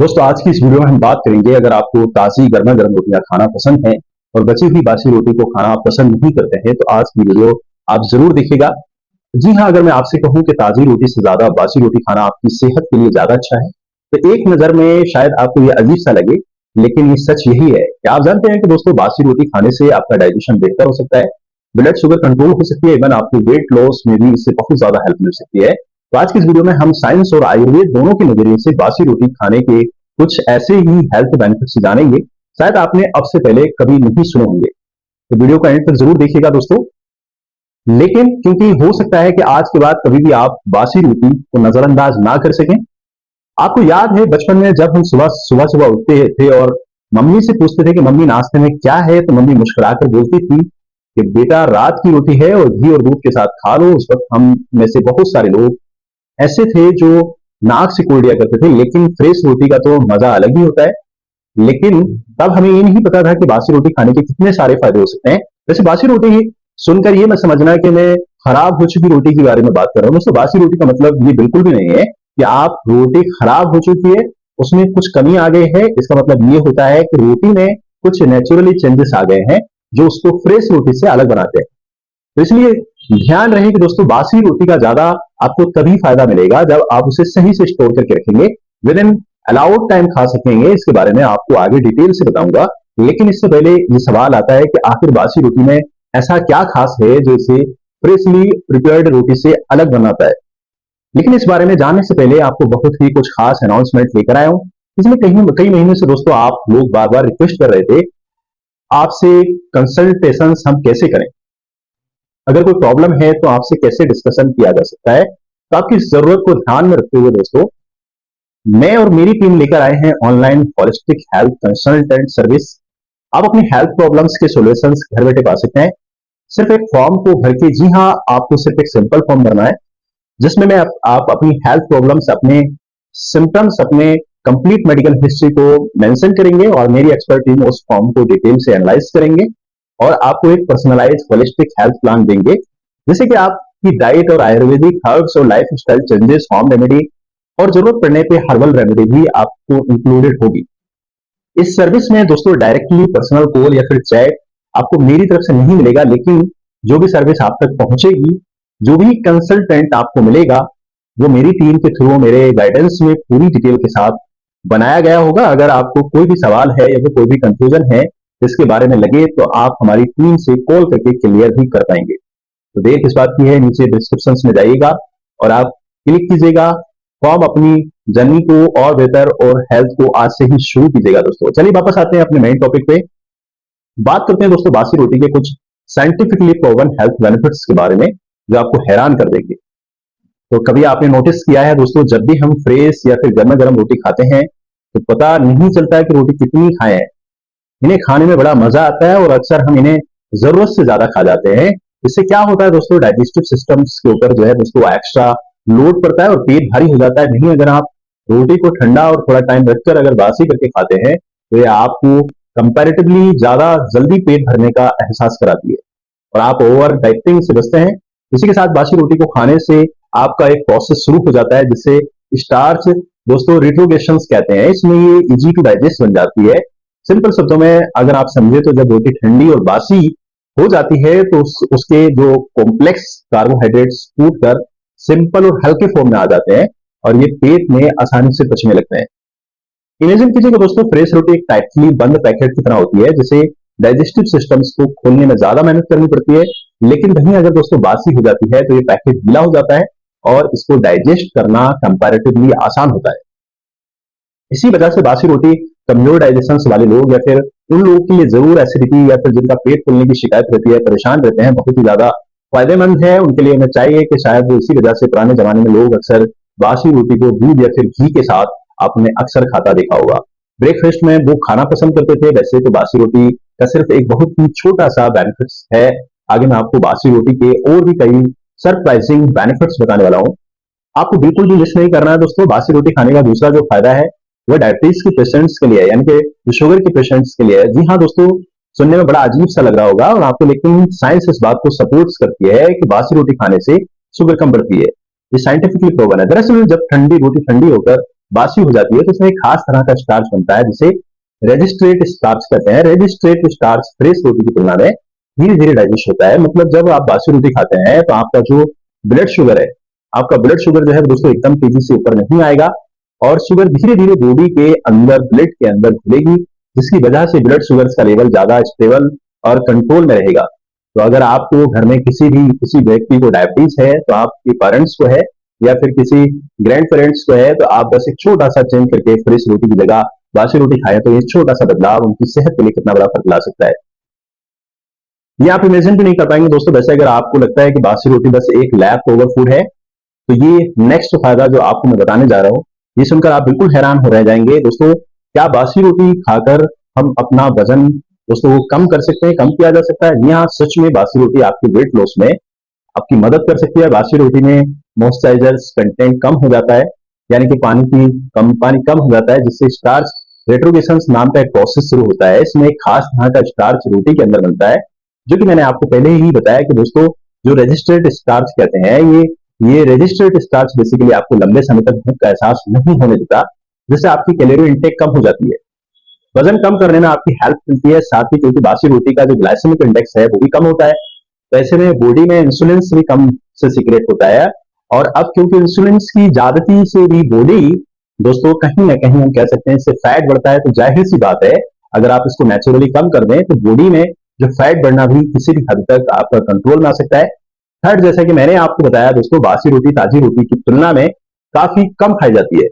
दोस्तों आज की इस वीडियो में हम बात करेंगे, अगर आपको ताज़ी गर्मा गर्म रोटियां खाना पसंद है और बची हुई बासी रोटी को खाना आप पसंद नहीं करते हैं तो आज की वीडियो आप जरूर देखिएगा। जी हाँ, अगर मैं आपसे कहूं कि ताज़ी रोटी से ज्यादा बासी रोटी खाना आपकी सेहत के लिए ज्यादा अच्छा है तो एक नजर में शायद आपको ये अजीब सा लगे, लेकिन ये सच यही है कि आप जानते हैं कि दोस्तों बासी रोटी खाने से आपका डाइजेशन बेहतर हो सकता है, ब्लड शुगर कंट्रोल हो सकती है, इवन आपको वेट लॉस में भी इससे बहुत ज्यादा हेल्प मिल सकती है। तो आज की इस वीडियो में हम साइंस और आयुर्वेद दोनों के नजरिए से बासी रोटी खाने के कुछ ऐसे ही हेल्थ बेनिफिट्स जानेंगे शायद आपने अब से पहले कभी नहीं सुने होंगे। तो वीडियो का एंड तक जरूर देखिएगा दोस्तों। लेकिन क्योंकि हो सकता है कि आज के बाद कभी भी आप बासी रोटी को नजरअंदाज ना कर सकें। आपको याद है बचपन में जब हम सुबह सुबह सुबह उठते थे और मम्मी से पूछते थे कि मम्मी नाश्ते में क्या है, तो मम्मी मुस्कुराकर बोलती थी कि बेटा रात की रोटी है और घी और दूध के साथ खा लो। उस वक्त हम में से बहुत सारे लोग ऐसे थे जो नाक से कोड़ दिया करते थे, लेकिन फ्रेश रोटी का तो मजा अलग ही होता है। लेकिन तब हमें ये नहीं पता था कि बासी रोटी खाने के कितने सारे फायदे हो सकते हैं। वैसे बासी रोटी सुनकर ये मत समझना कि मैं खराब हो चुकी रोटी के बारे में बात कर रहा हूँ। दोस्तों बासी रोटी का मतलब ये बिल्कुल भी नहीं है कि आप रोटी खराब हो चुकी है, उसमें कुछ कमी आ गई है। इसका मतलब ये होता है कि रोटी में कुछ नेचुरली चेंजेस आ गए हैं जो उसको फ्रेश रोटी से अलग बनाते हैं। तो इसलिए ध्यान रहे कि दोस्तों बासी रोटी का ज्यादा आपको तभी फायदा मिलेगा जब आप उसे सही से स्टोर करके रखेंगे, विद इन अलाउड टाइम खा सकेंगे। इसके बारे में आपको आगे डिटेल से बताऊंगा। लेकिन इससे पहले ये सवाल आता है कि आखिर बासी रोटी में ऐसा क्या खास है जो इसे फ्रेशली प्रिपेयर्ड रोटी से अलग बनाता है। लेकिन इस बारे में जानने से पहले आपको बहुत ही कुछ खास अनाउंसमेंट लेकर आया हूं। इसमें कई महीने से दोस्तों आप लोग बार बार रिक्वेस्ट कर रहे थे आपसे कंसल्टेशन हम कैसे करें, अगर कोई प्रॉब्लम है तो आपसे कैसे डिस्कशन किया जा सकता है। तो आपकी इस जरूरत को ध्यान में रखते हुए दोस्तों मैं और मेरी टीम लेकर आए हैं online holistic health consultant service. आप अपनी हेल्थ प्रॉब्लम्स के सॉल्यूशंस घर बैठे पा सकते हैं सिर्फ एक फॉर्म को भर के। जी हाँ, आपको सिर्फ एक सिंपल फॉर्म भरना है जिसमें आप अपनी हेल्थ प्रॉब्लम्स, अपने सिम्टम्स, अपने कंप्लीट मेडिकल हिस्ट्री को मेंशन करेंगे और मेरी एक्सपर्ट टीम उस फॉर्म को डिटेल से एनालाइज करेंगे और आपको एक पर्सनलाइज होलिस्टिक हेल्थ प्लान देंगे, जैसे कि आपकी डाइट और आयुर्वेदिक हर्ब्स और life style changes, home remedy और जरूरत पड़ने पे हर्बल रेमेडी भी आपको इंक्लूडेड होगी। इस सर्विस में दोस्तों डायरेक्टली पर्सनल कॉल या फिर चैट आपको मेरी तरफ से नहीं मिलेगा, लेकिन जो भी सर्विस आप तक पहुंचेगी, जो भी कंसल्टेंट आपको मिलेगा, वो मेरी टीम के थ्रू मेरे गाइडेंस में पूरी डिटेल के साथ बनाया गया होगा। अगर आपको कोई भी सवाल है या फिर कोई भी कंफ्यूजन है इसके बारे में लगे तो आप हमारी टीम से कॉल करके क्लियर भी कर पाएंगे। तो देर किस बात की है, नीचे डिस्क्रिप्शन में जाइएगा और आप क्लिक कीजिएगा फॉर्म, अपनी जर्नी को और बेहतर और हेल्थ को आज से ही शुरू कीजिएगा। दोस्तों चलिए वापस आते हैं अपने मेन टॉपिक पे। बात करते हैं दोस्तों बासी रोटी के कुछ साइंटिफिकली प्रूवन हेल्थ बेनिफिट्स के बारे में जो आपको हैरान कर देंगे। तो कभी आपने नोटिस किया है दोस्तों, जब भी हम फ्रेश या फिर गर्मा गर्म रोटी खाते हैं तो पता नहीं चलता है कि रोटी कितनी खाए हैं। इन्हें खाने में बड़ा मजा आता है और अक्सर हम इन्हें जरूरत से ज्यादा खा जाते हैं। इससे क्या होता है दोस्तों, डाइजेस्टिव सिस्टम्स के ऊपर जो है दोस्तों एक्स्ट्रा लोड पड़ता है और पेट भारी हो जाता है। नहीं, अगर आप रोटी को ठंडा और थोड़ा टाइम रखकर अगर बासी करके खाते हैं तो ये आपको कंपैरेटिवली ज्यादा जल्दी पेट भरने का एहसास कराती है और आप ओवर डाइटिंग से बचते हैं। इसी के साथ बासी रोटी को खाने से आपका एक प्रोसेस शुरू हो जाता है जिसे स्टार्च दोस्तों रिट्रोगेशन कहते हैं। इसमें ये इजी टू डाइजेस्ट बन जाती है। सिंपल शब्दों में अगर आप समझे तो जब रोटी ठंडी और बासी हो जाती है तो उसके जो कॉम्प्लेक्स कार्बोहाइड्रेट्स टूट कर सिंपल और हल्के फॉर्म में आ जाते हैं और ये पेट में आसानी से पचने लगते हैं। इमेजिन कीजिए दोस्तों फ्रेश रोटी एक टाइटली बंद पैकेट की तरह होती है जिसे डाइजेस्टिव सिस्टम्स को खोलने में ज्यादा मेहनत करनी पड़ती है। लेकिन वहीं अगर दोस्तों बासी हो जाती है तो ये पैकेट गीला हो जाता है और इसको डाइजेस्ट करना कंपैरेटिवली आसान होता है। इसी वजह से बासी रोटी कमजोर डाइजेशन वाले लोग या फिर उन लोगों के लिए जरूर एसिडिटी या फिर जिनका पेट फूलने की शिकायत रहती है, परेशान रहते हैं, बहुत ही ज्यादा फायदेमंद है उनके लिए। हमें चाहिए कि शायद वो इसी वजह से पुराने जमाने में लोग अक्सर बासी रोटी को दूध या फिर घी के साथ आपने अक्सर खाता देखा होगा। ब्रेकफास्ट में वो खाना पसंद करते थे। वैसे तो बासी रोटी का सिर्फ एक बहुत ही छोटा सा बेनिफिट्स है, आगे मैं आपको बासी रोटी के और भी कई सरप्राइजिंग बेनिफिट्स बताने वाला हूँ। आपको बिल्कुल भी मिस नहीं करना है दोस्तों। बासी रोटी खाने का दूसरा जो फायदा है वो डायबिटीज के पेशेंट्स के लिए है, यानी कि जो शुगर के पेशेंट्स के लिए है। जी हाँ दोस्तों, सुनने में बड़ा अजीब सा लग रहा होगा और आपको, लेकिन साइंस इस बात को सपोर्ट करती है कि बासी रोटी खाने से शुगर कम बढ़ती है। ये साइंटिफिकली प्रूवन है। दरअसल जब ठंडी रोटी ठंडी होकर बासी हो जाती है तो इसमें एक खास तरह का स्टार्च बनता है जिसे रेजिस्ट्रेट स्टार्च कहते हैं। रेजिस्ट्रेट स्टार्च फ्रेश रोटी की तुलना में धीरे धीरे डाइजेस्ट होता है। मतलब जब आप बासी रोटी खाते हैं तो आपका जो ब्लड शुगर है, आपका ब्लड शुगर जो है दोस्तों एकदम तेजी से ऊपर नहीं आएगा और शुगर धीरे धीरे बॉडी के अंदर, ब्लड के अंदर घुलेगी, जिसकी वजह से ब्लड शुगर का लेवल ज्यादा स्टेबल और कंट्रोल में रहेगा। तो अगर आपको घर में किसी व्यक्ति को डायबिटीज है तो आपके पेरेंट्स को है या फिर किसी ग्रैंड पेरेंट्स को है तो आप बस एक छोटा सा चेंज करके फ्रेश रोटी की जगह बासी रोटी खाएं तो ये छोटा सा बदलाव उनकी सेहत के लिए कितना बड़ा फर्क ला सकता है, ये आप इमेजिन भी नहीं कर पाएंगे दोस्तों। वैसे अगर आपको लगता है कि बासी रोटी बस एक लैप ओवर फूड है तो ये नेक्स्ट फायदा जो आपको मैं बताने जा रहा हूँ ये सुनकर आप बिल्कुल हैरान हो रह जाएंगे दोस्तों। क्या बासी रोटी खाकर हम अपना वजन दोस्तों वो कम कर सकते हैं, कम किया जा सकता है? जी हाँ, सच में बासी रोटी आपके वेट लॉस में आपकी मदद कर सकती है। बासी रोटी में मॉइस्चराइजर्स कंटेंट कम हो जाता है, यानी कि पानी कम हो जाता है, जिससे स्टार्च रेट्रोगेशन नाम का एक प्रोसेस शुरू होता है। इसमें एक खास तरह का स्टार्च रोटी के अंदर बनता है, जो कि मैंने आपको पहले ही बताया कि दोस्तों जो रजिस्टर्ड स्टार्च कहते हैं ये रजिस्टर्ड स्टार्च बेसिकली आपको लंबे समय तक भूख का एहसास नहीं होने देता, जिससे आपकी कैलोरी इंटेक कम हो जाती है, वजन कम करने में आपकी हेल्प मिलती है। साथ ही क्योंकि बासी रोटी का जो ग्लाइसेमिक इंडेक्स है वो भी कम होता है, तो ऐसे में बॉडी में इंसुलिन भी कम से सीक्रेट होता है। और अब क्योंकि इंसुलिन की ज्यादती से भी बॉडी दोस्तों कहीं ना कहीं हम कह सकते हैं इससे फैट बढ़ता है, तो जाहिर सी बात है अगर आप इसको नेचुरली कम कर दें तो बॉडी में जो फैट बढ़ना भी किसी भी हद तक आपका कंट्रोल में आ सकता है। थर्ड, जैसा कि मैंने आपको बताया दोस्तों, बासी रोटी ताजी रोटी की तुलना में काफी कम खाई जाती है।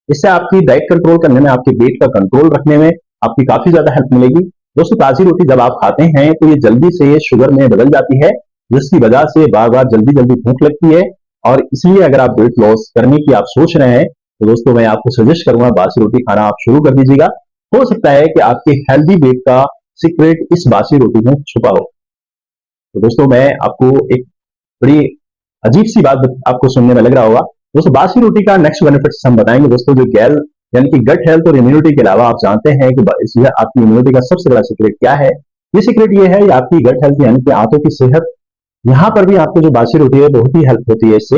इससे आपकी डाइट कंट्रोल करने में, आपके वेट का कंट्रोल रखने में आपकी काफी ज्यादा हेल्प मिलेगी। दोस्तों ताजी रोटी जब आप खाते हैं तो ये जल्दी से शुगर में बदल जाती है, जिसकी वजह से बार बार जल्दी जल्दी भूख लगती है। और इसलिए अगर आप वेट लॉस करने की आप सोच रहे हैं तो दोस्तों मैं आपको सजेस्ट करूंगा बासी रोटी खाना आप शुरू कर दीजिएगा। हो सकता है कि आपके हेल्दी वेट का सीक्रेट इस बासी रोटी में छुपा हो। तो दोस्तों मैं आपको एक बड़ी अजीब सी बात आपको सुनने में लग रहा होगा दोस्तों, बासी रोटी का नेक्स्ट बेनिफिट्स हम बताएंगे दोस्तों। जो गैल यानी कि गट हेल्थ और इम्यूनिटी के अलावा आप जानते हैं कि आपकी इम्यूनिटी का सबसे बड़ा सीक्रेट क्या है? ये सीक्रेट ये है आपकी गट हेल्थ यानी कि आंतों की सेहत। यहाँ पर भी आपको जो बासी रोटी है बहुत ही हेल्प होती है इससे।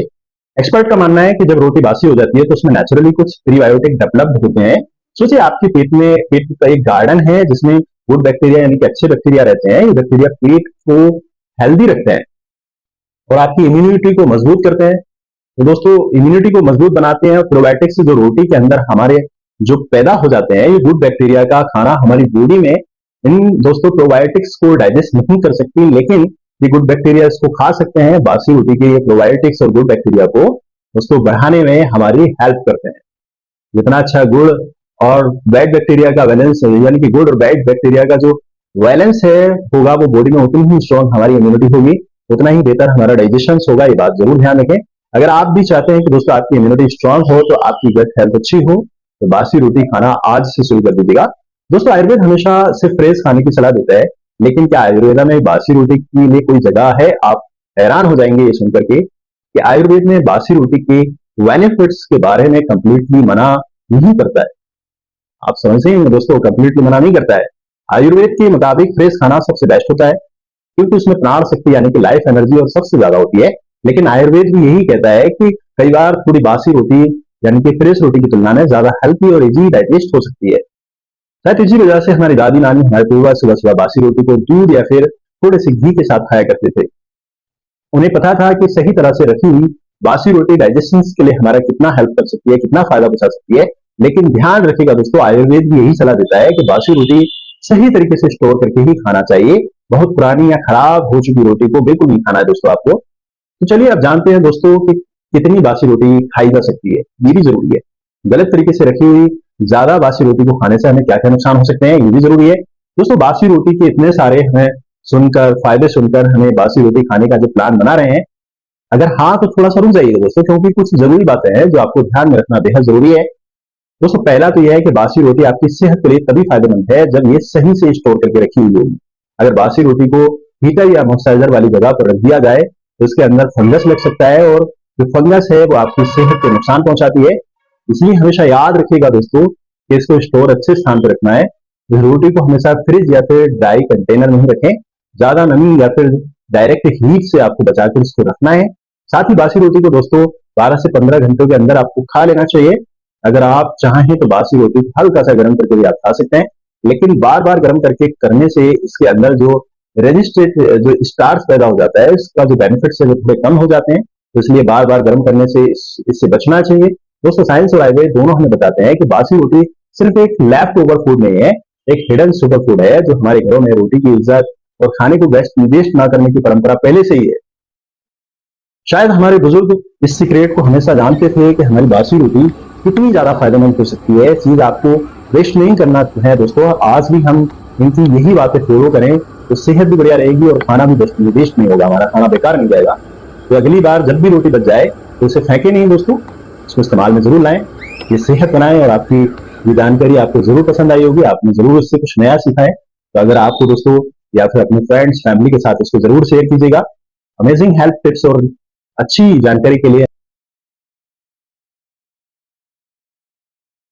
एक्सपर्ट का मानना है कि जब रोटी बासी हो जाती है तो उसमें नेचुरली कुछ प्रीबायोटिक डेवलप होते हैं। सोचिए आपके पेट का एक गार्डन है जिसमें गुड बैक्टीरिया यानी कि अच्छे बैक्टीरिया रहते हैं। ये बैक्टीरिया पेट को हेल्दी रखते हैं और आपकी इम्यूनिटी को मजबूत करते हैं। तो दोस्तों इम्यूनिटी को मजबूत बनाते हैं। प्रोबायोटिक्स जो रोटी के अंदर हमारे जो पैदा हो जाते हैं, ये गुड बैक्टीरिया का खाना हमारी बॉडी में इन दोस्तों प्रोबायोटिक्स को डाइजेस्ट नहीं कर सकती, लेकिन ये गुड बैक्टीरिया इसको खा सकते हैं। बासी रोटी के ये प्रोबायोटिक्स और गुड बैक्टीरिया को दोस्तों बढ़ाने में हमारी हेल्प करते हैं। जितना अच्छा गुड़ और बैड बैक्टीरिया का बैलेंस यानी कि गुड और बैड बैक्टीरिया का जो बैलेंस है होगा वो बॉडी में उतनी ही स्ट्रॉन्ग हमारी इम्यूनिटी होगी, उतना ही बेहतर हमारा डाइजेशन होगा। ये बात जरूर ध्यान रखें। अगर आप भी चाहते हैं कि दोस्तों आपकी इम्यूनिटी स्ट्रांग हो तो आपकी गट हेल्थ अच्छी हो तो बासी रोटी खाना आज से शुरू कर दीजिएगा। दोस्तों आयुर्वेद हमेशा सिर्फ फ्रेश खाने की सलाह देता है, लेकिन क्या आयुर्वेदा में बासी रोटी के लिए कोई जगह है? आप हैरान हो जाएंगे ये सुनकर के कि आयुर्वेद में बासी रोटी के बेनिफिट्स के बारे में कंप्लीटली मना नहीं करता है। आप समझ रहे हैं दोस्तों, कंप्लीटली मना नहीं करता है। आयुर्वेद के मुताबिक फ्रेश खाना सबसे बेस्ट होता है क्योंकि उसमें प्राण शक्ति यानी कि लाइफ एनर्जी और सबसे ज्यादा होती है। लेकिन आयुर्वेद भी यही कहता है कि कई बार थोड़ी बासी रोटी यानी कि फ्रेश रोटी की तुलना में ज्यादा हेल्थी और इजी डाइजेस्ट हो सकती है। शायद इसी वजह से हमारी दादी नानी हमारे पूर्वज सुबह सुबह बासी रोटी को दूध या फिर थोड़े से घी के साथ खाया करते थे। उन्हें पता था कि सही तरह से रखी हुई बासी रोटी डाइजेशन के लिए हमारा कितना हेल्प कर सकती है, कितना फायदा पहुंचा सकती है। लेकिन ध्यान रखिएगा दोस्तों, आयुर्वेद भी यही सलाह देता है कि बासी रोटी सही तरीके से स्टोर करके ही खाना चाहिए। बहुत पुरानी या खराब हो चुकी रोटी को बिल्कुल नहीं खाना है दोस्तों आपको। तो चलिए अब जानते हैं दोस्तों कि कितनी बासी रोटी खाई जा सकती है। ये भी जरूरी है। गलत तरीके से रखी हुई ज्यादा बासी रोटी को खाने से हमें क्या क्या नुकसान हो सकते हैं, ये भी जरूरी है दोस्तों। बासी रोटी के इतने सारे हमें फायदे सुनकर हमें बासी रोटी खाने का जो प्लान बना रहे हैं, अगर हाँ तो थोड़ा सा रुक जाइए दोस्तों, क्योंकि कुछ जरूरी बातें हैं जो आपको ध्यान में रखना बेहद जरूरी है। दोस्तों पहला तो यह है कि बासी रोटी आपकी सेहत के लिए तभी फायदेमंद है जब ये सही से स्टोर करके रखी हुई होगी। अगर बासी रोटी को हीटर या मॉइस्चराइजर वाली जगह पर रख दिया जाए तो इसके अंदर फंगस लग सकता है और जो फंगस है वो आपकी सेहत को नुकसान पहुंचाती है। इसलिए हमेशा याद रखिएगा दोस्तों कि इसको स्टोर अच्छे स्थान पर रखना है। इस रोटी को हमेशा फ्रिज या फिर ड्राई कंटेनर में ही रखें। ज्यादा नमी या फिर डायरेक्ट हीट से आपको बचाकर इसको रखना है। साथ ही बासी रोटी को दोस्तों 12 से 15 घंटों के अंदर आपको खा लेना चाहिए। अगर आप चाहें तो बासी रोटी को हल्का सा गर्म करके भी आप खा सकते हैं, लेकिन बार बार गर्म करके करने से इसके अंदर जो रेजिस्टेड जो स्टार्च पैदा हो जाता है, इसका जो बेनिफिट्स है वो थोड़े कम हो जाते हैं। तो इसलिए बार बार गर्म करने से इससे बचना चाहिए। दोस्तों, साइंस और आयुर्वेद दोनों हमें बताते हैं कि बासी रोटी सिर्फ एक लेफ्ट ओवर फूड नहीं है, एक हिडन सुपर फूड है जो हमारे घरों में रोटी की इज्जत और खाने को वेस्ट ना करने की परंपरा पहले से ही है। शायद हमारे बुजुर्ग इस सीक्रेट को हमेशा जानते थे कि हमारी बासी रोटी कितनी ज्यादा फायदेमंद हो सकती है। चीज आपको वेस्ट नहीं करना है दोस्तों। आज भी हम इनकी यही बातें फॉलो करें तो सेहत भी बढ़िया रहेगी और खाना भी वेस्ट नहीं होगा, हमारा खाना बेकार नहीं जाएगा। तो अगली बार जब भी रोटी बच जाए तो उसे फेंके नहीं दोस्तों, इसको इस्तेमाल में जरूर लाएं। ये सेहत बनाए और आपकी ये जानकारी आपको जरूर पसंद आई होगी, आपने जरूर इससे कुछ नया सीखा है। तो अगर आपको दोस्तों या फिर अपने फ्रेंड्स फैमिली के साथ इसको जरूर शेयर कीजिएगा। अमेजिंग हेल्थ टिप्स और अच्छी जानकारी के लिए